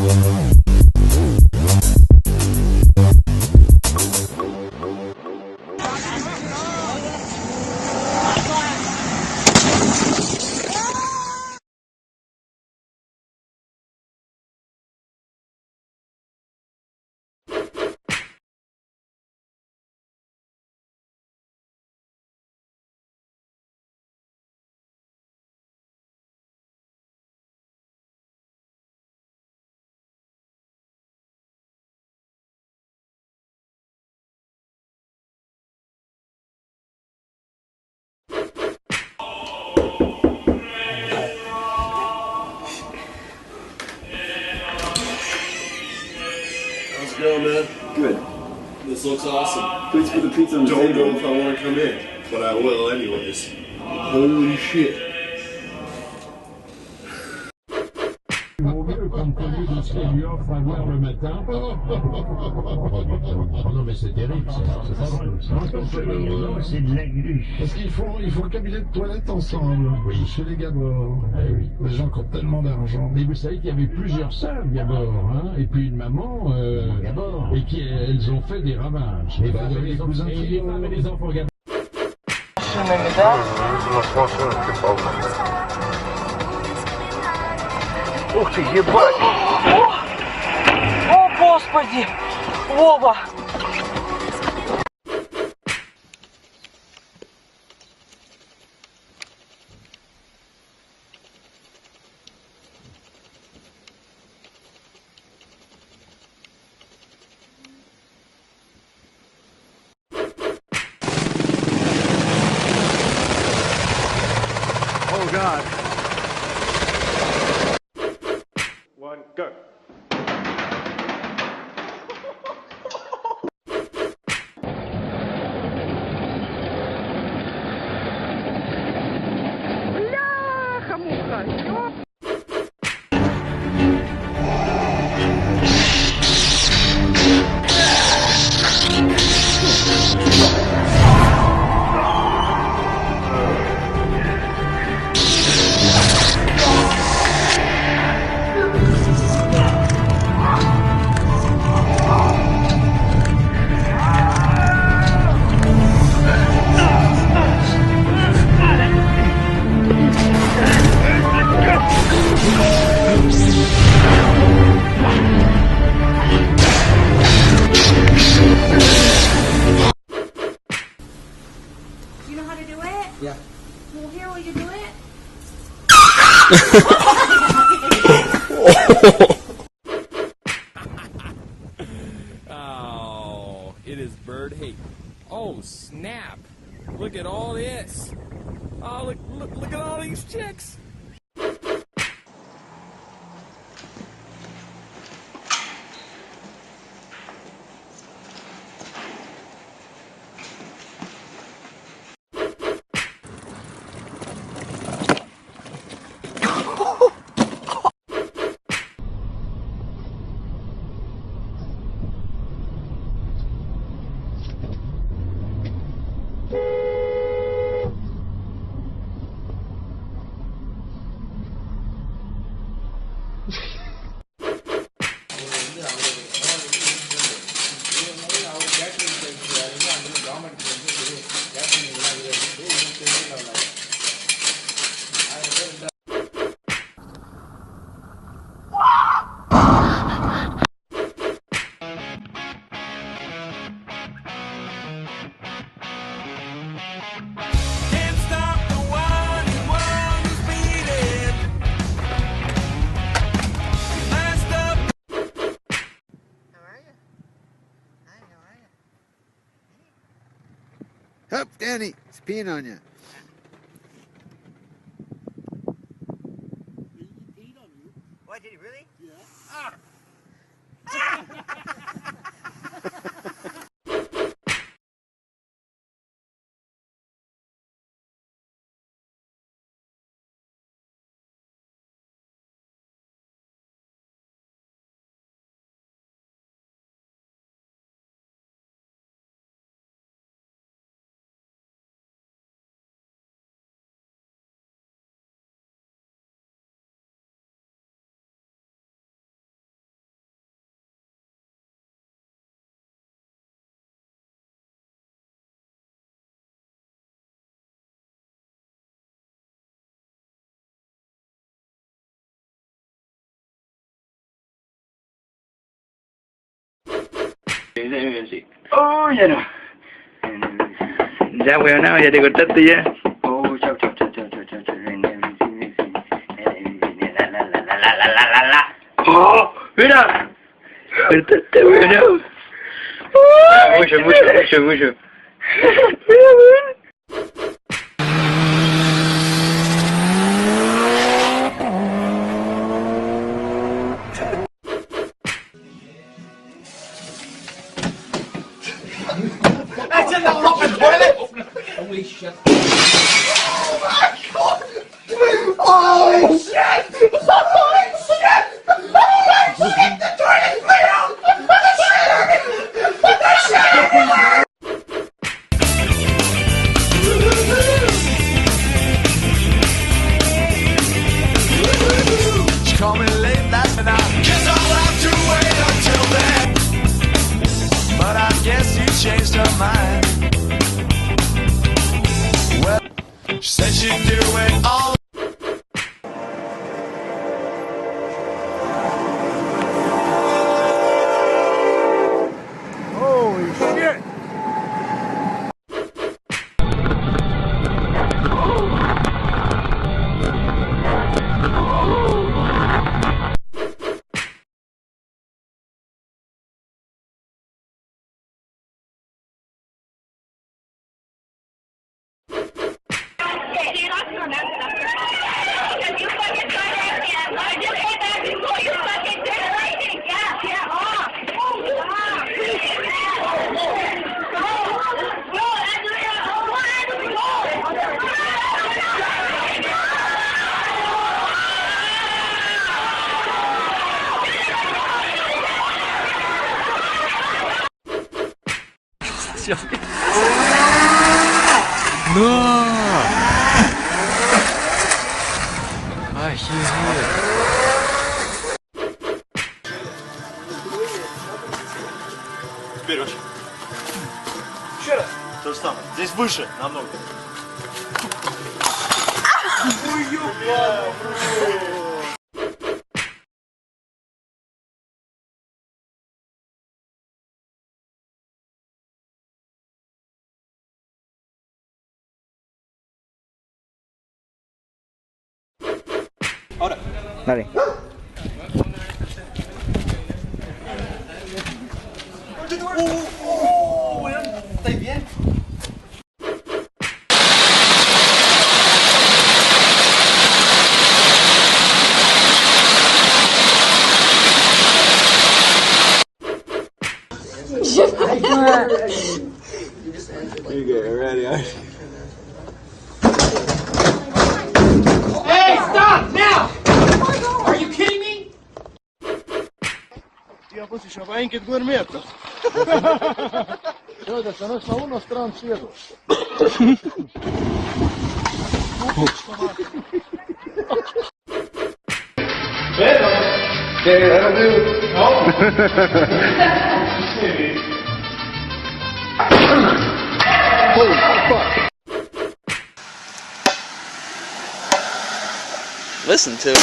How's it going, man? Good. This looks awesome. Please put the pizza on the Don't table. know if I want to come in, but I will anyways. Holy shit. Vaut mieux compte tenu de ce qu'elle lui offre à boire le matin. Non mais c'est terrible, c'est pas vrai. C'est de la gluche. Parce qu'ils font le cabinet de toilette ensemble. Oui. Chez les Gabor. Eh oui. Les gens qui ont tellement d'argent. Mais vous savez qu'il y avait plusieurs sœurs Gabor, hein, et puis une maman, Gabor, et qui elles ont fait des ravages. Les femmes et les cousins, les femmes et les enfants Gabor. Ух ты, ебать! О, господи! Вова! Oh God. One, go. Бляха-муха! Ёп! You know how to do it? Yeah. Well, here, will you do it? Oh, it is bird hate. Oh, snap. Look at all this. Oh, look at all these chicks. Hup, Danny, it's peeing on you. What, did he really? Oh, ya no. Ya, weón, no, ya te cortaste ya. Oh, chao, chao, chao, chao, chao, chao, chao. Oh, mira. Cortaste, weón, no. Mucho, mucho, mucho, mucho. Mira, weón. Holy shit. Holy shit! Holy shit! The toilet's failed! The shit! She called me late last night. Guess I'll have to wait until then. But I guess you changed her mind. Well, she said she'd do it all. Holy shit! Ai, Теперь вообще. Еще раз. То же самое. Здесь выше, намного. Ahora. Dale. ¿Estáis bien? You get ready. Hey, stop now! Are you kidding me? Я после шабаинки гурметов. Это становится на уно стран свету. Holy fuck. Listen to it.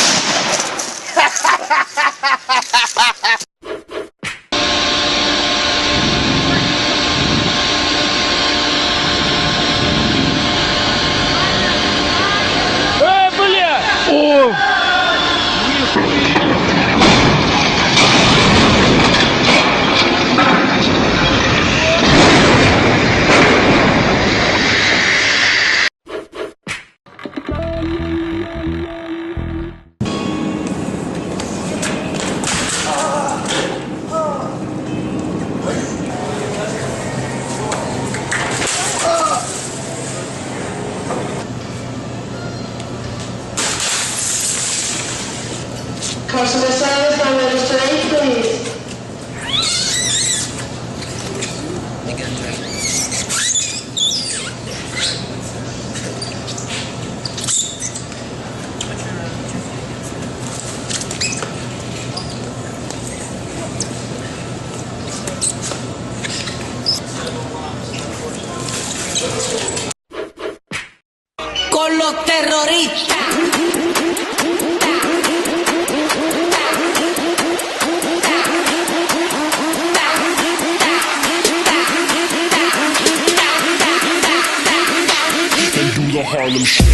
Harlem Shake.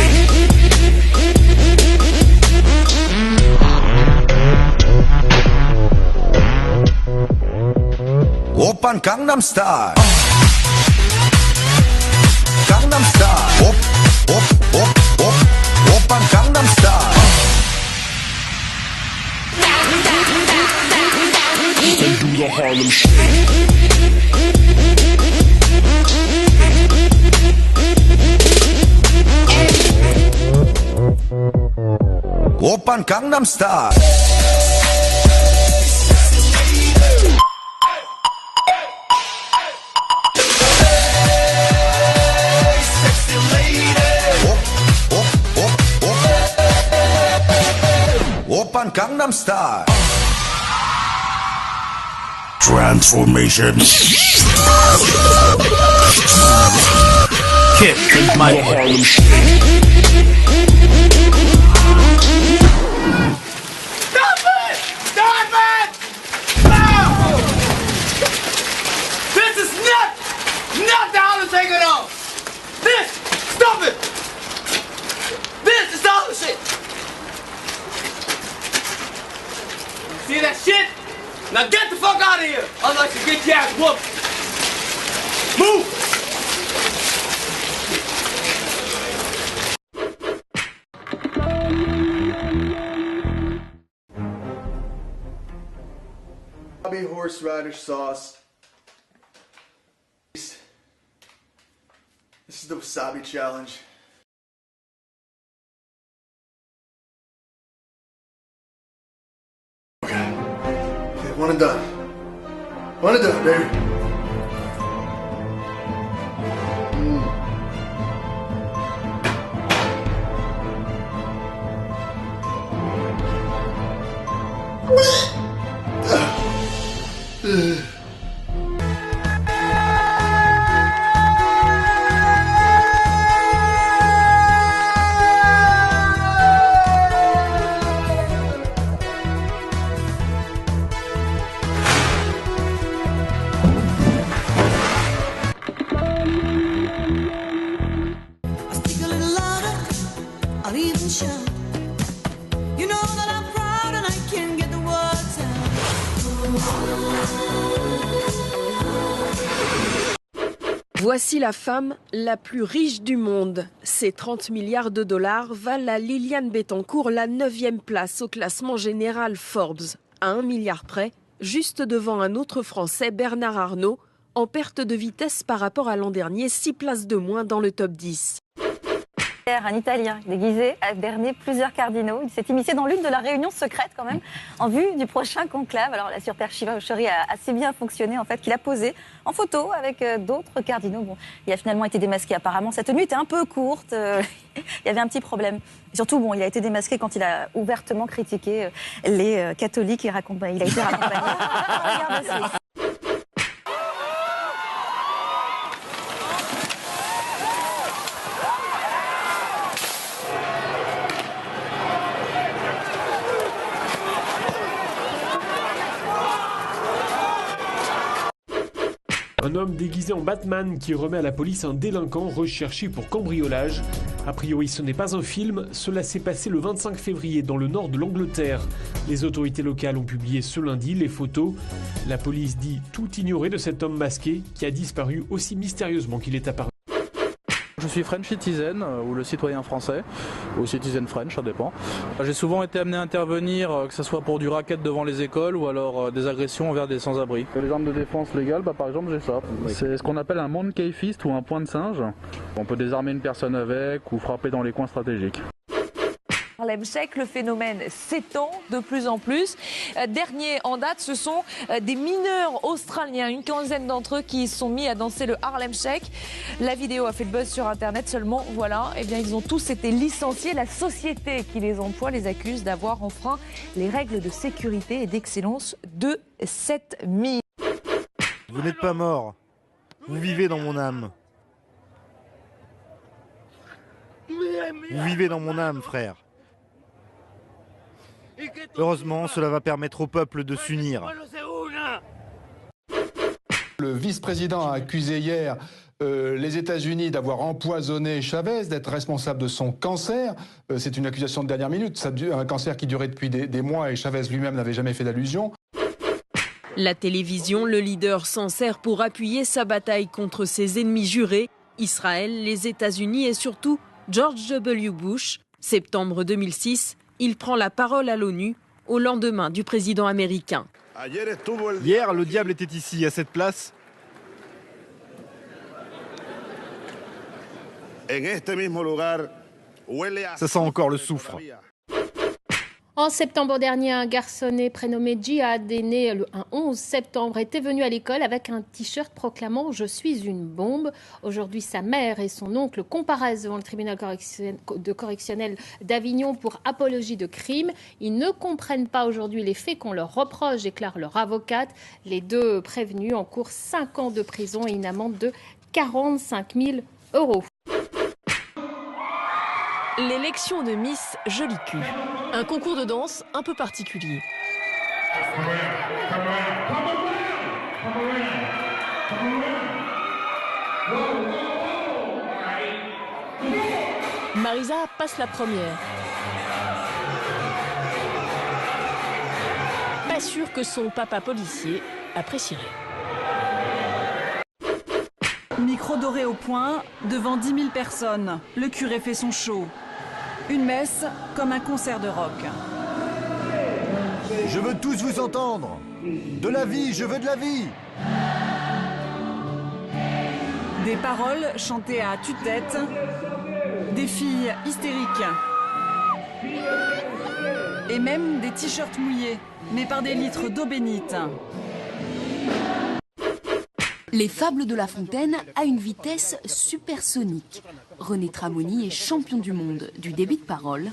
Oppan Gangnam Style. Gangnam Style. Op, op, op, op. Oppan Gangnam Style. And do the Harlem Shake. Oppan Gangnam Style. Oppan Gangnam Style. Transformation. Kid, here's my Harlem Shake. Stop it! Stop it! No! This is not the Harlem Shake at all! This! Stop it! This is the Harlem Shake! See that shit? Now get the fuck out of here! Otherwise you get your ass whooped! Move! Wasabi horseradish sauce. This is the wasabi challenge. Okay, one and done. One and done, baby. Voici la femme la plus riche du monde. Ses 30 milliards de dollars valent à Liliane Bettencourt la 9e place au classement général Forbes. À 1 milliard près, juste devant un autre Français, Bernard Arnault, en perte de vitesse par rapport à l'an dernier, 6 places de moins dans le top 10. Un Italien déguisé a berné plusieurs cardinaux. Il s'est immiscé dans l'une de leurs réunions secrètes quand même, en vue du prochain conclave. Alors la supercherie a assez bien fonctionné en fait, qu'il a posé en photo avec d'autres cardinaux. Bon, il a finalement été démasqué apparemment. Sa tenue était un peu courte, il y avait un petit problème. Et surtout, bon, il a été démasqué quand il a ouvertement critiqué les catholiques. Il a été raccompagné. Regarde aussi. Un homme déguisé en Batman qui remet à la police un délinquant recherché pour cambriolage. A priori, ce n'est pas un film, cela s'est passé le 25 février dans le nord de l'Angleterre. Les autorités locales ont publié ce lundi les photos. La police dit tout ignorer de cet homme masqué qui a disparu aussi mystérieusement qu'il est apparu. Je suis French Citizen, ou le citoyen français, ou Citizen French, ça dépend. J'ai souvent été amené à intervenir, que ce soit pour du racket devant les écoles ou alors des agressions envers des sans-abri. Les armes de défense légales, par exemple, j'ai ça. C'est ce qu'on appelle un monkey fist ou un poing de singe. On peut désarmer une personne avec ou frapper dans les coins stratégiques. Harlem Shake, le phénomène s'étend de plus en plus. Dernier en date, ce sont des mineurs australiens, une quinzaine d'entre eux qui se sont mis à danser le Harlem Shake. La vidéo a fait le buzz sur Internet, seulement voilà, eh bien, ils ont tous été licenciés. La société qui les emploie les accuse d'avoir enfreint les règles de sécurité et d'excellence de cette mine. Vous n'êtes pas mort, vous vivez dans mon âme. Vous vivez dans mon âme, frère. Heureusement, cela va permettre au peuple de s'unir. Le vice-président a accusé hier les États-Unis d'avoir empoisonné Chavez, d'être responsable de son cancer. C'est une accusation de dernière minute. Un cancer qui durait depuis des mois et Chavez lui-même n'avait jamais fait d'allusion. La télévision, le leader s'en sert pour appuyer sa bataille contre ses ennemis jurés, Israël, les États-Unis et surtout George W. Bush. Septembre 2006, il prend la parole à l'ONU au lendemain du président américain. Hier, le diable était ici, à cette place. Ça sent encore le soufre. En septembre dernier, un garçonnet prénommé Djihad est né un 11 septembre, était venu à l'école avec un t-shirt proclamant « Je suis une bombe ». Aujourd'hui, sa mère et son oncle comparaissent devant le tribunal correctionnel d'Avignon pour apologie de crime. Ils ne comprennent pas aujourd'hui les faits qu'on leur reproche, déclare leur avocate. Les deux prévenus encourent 5 ans de prison et une amende de 45 000 €. L'élection de Miss Joli Cul. Un concours de danse un peu particulier. Marisa passe la première. Pas sûr que son papa policier apprécierait. Micro doré au poing, devant 10 000 personnes. Le curé fait son show. Une messe comme un concert de rock. Je veux tous vous entendre. De la vie, je veux de la vie. Des paroles chantées à tue-tête. Des filles hystériques. Et même des t-shirts mouillés, mais par des litres d'eau bénite. Les fables de La Fontaine à une vitesse supersonique. René Tramoni est champion du monde du débit de parole.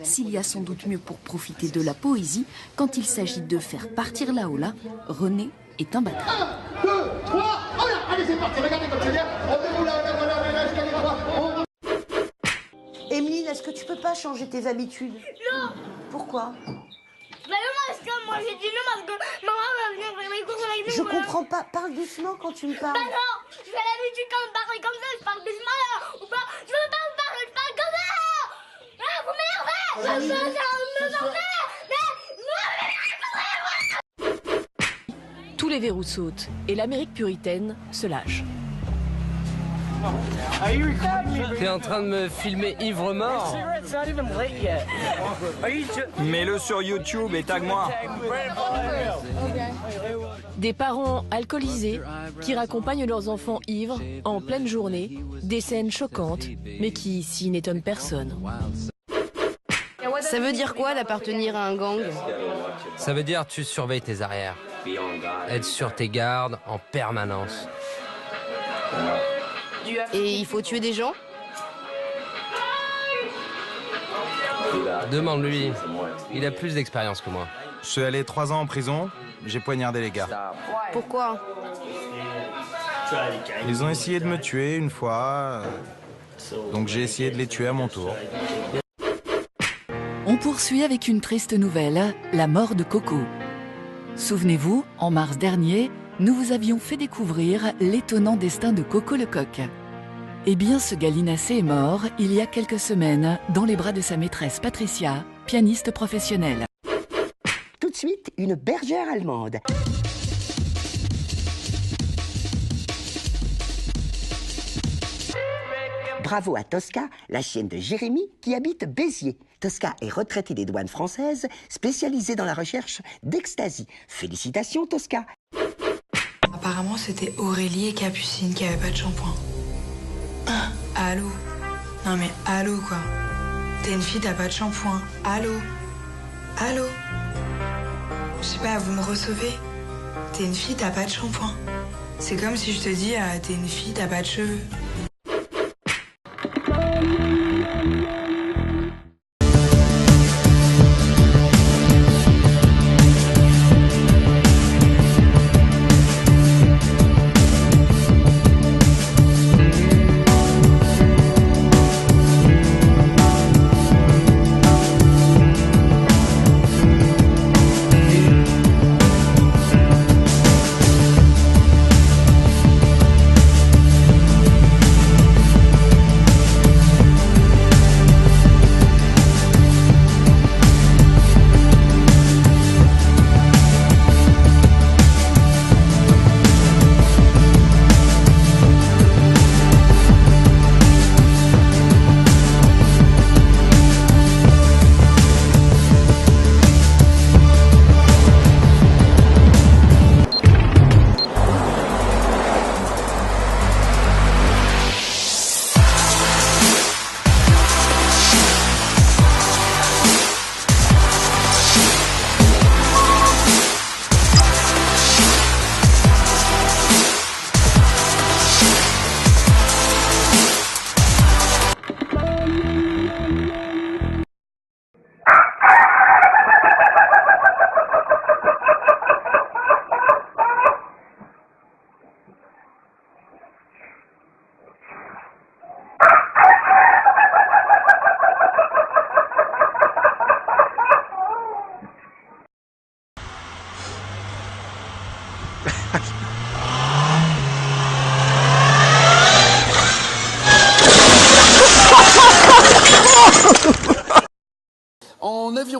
S'il y a sans doute mieux pour profiter de la poésie, quand il s'agit de faire partir la hola, René est imbattable. 1, 2, 3, voilà, allez c'est parti, regardez comme c'est bien. Emeline, est-ce que tu peux pas changer tes habitudes? Non. Pourquoi? Bah non, parce que moi j'ai dit non parce que maman va venir faire mes courses avec nous. Je comprends pas, parle doucement quand tu me parles. Bah non, je fais l'habitude quand on parle comme ça, je parle doucement là. Ou pas, je veux pas vous parler, je parle comme ça. Ah, vous m'énervez. Ça m'énervez. Tous les verrous sautent et l'Amérique puritaine se lâche. T'es en train de me filmer ivre mort? Mets-le sur YouTube et tag-moi. Des parents alcoolisés qui raccompagnent leurs enfants ivres en pleine journée, des scènes choquantes, mais qui ici n'étonnent personne. Ça veut dire quoi d'appartenir à un gang? Ça veut dire tu surveilles tes arrières. Être sur tes gardes en permanence. Et il faut tuer des gens? Demande-lui. Il a plus d'expérience que moi. Je suis allé 3 ans en prison, j'ai poignardé les gars. Pourquoi? Ils ont essayé de me tuer une fois, donc j'ai essayé de les tuer à mon tour. On poursuit avec une triste nouvelle, la mort de Coco. Souvenez-vous, en mars dernier, nous vous avions fait découvrir l'étonnant destin de Coco le coq. Eh bien, ce gallinacé est mort il y a quelques semaines dans les bras de sa maîtresse Patricia, pianiste professionnelle. Tout de suite, une bergère allemande. Bravo à Tosca, la chienne de Jérémy qui habite Béziers. Tosca est retraitée des douanes françaises, spécialisée dans la recherche d'ecstasy. Félicitations Tosca. Apparemment, c'était Aurélie et Capucine qui avaient pas de shampoing. Allô? Non mais allô quoi? T'es une fille, t'as pas de shampoing. Allô? Allô? Je sais pas, vous me recevez? T'es une fille, t'as pas de shampoing. C'est comme si je te dis, t'es une fille, t'as pas de cheveux.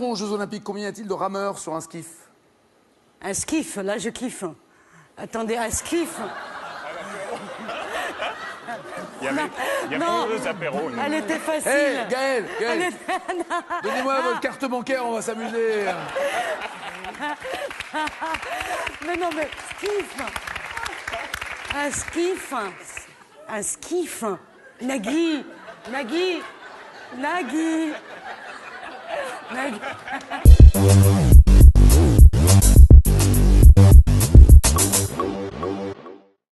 aux Jeux Olympiques, combien y a-t-il de rameurs sur un skiff? Un skiff, là je kiffe. Attendez, un skiff. Il y a Non. deux apéros. Elle était facile. Hé, Gaël, Elle était- donnez-moi votre carte bancaire, on va s'amuser. Mais non, mais skiff. Un skiff. Un skiff. Nagui. Nagui. Nagui. Nagui.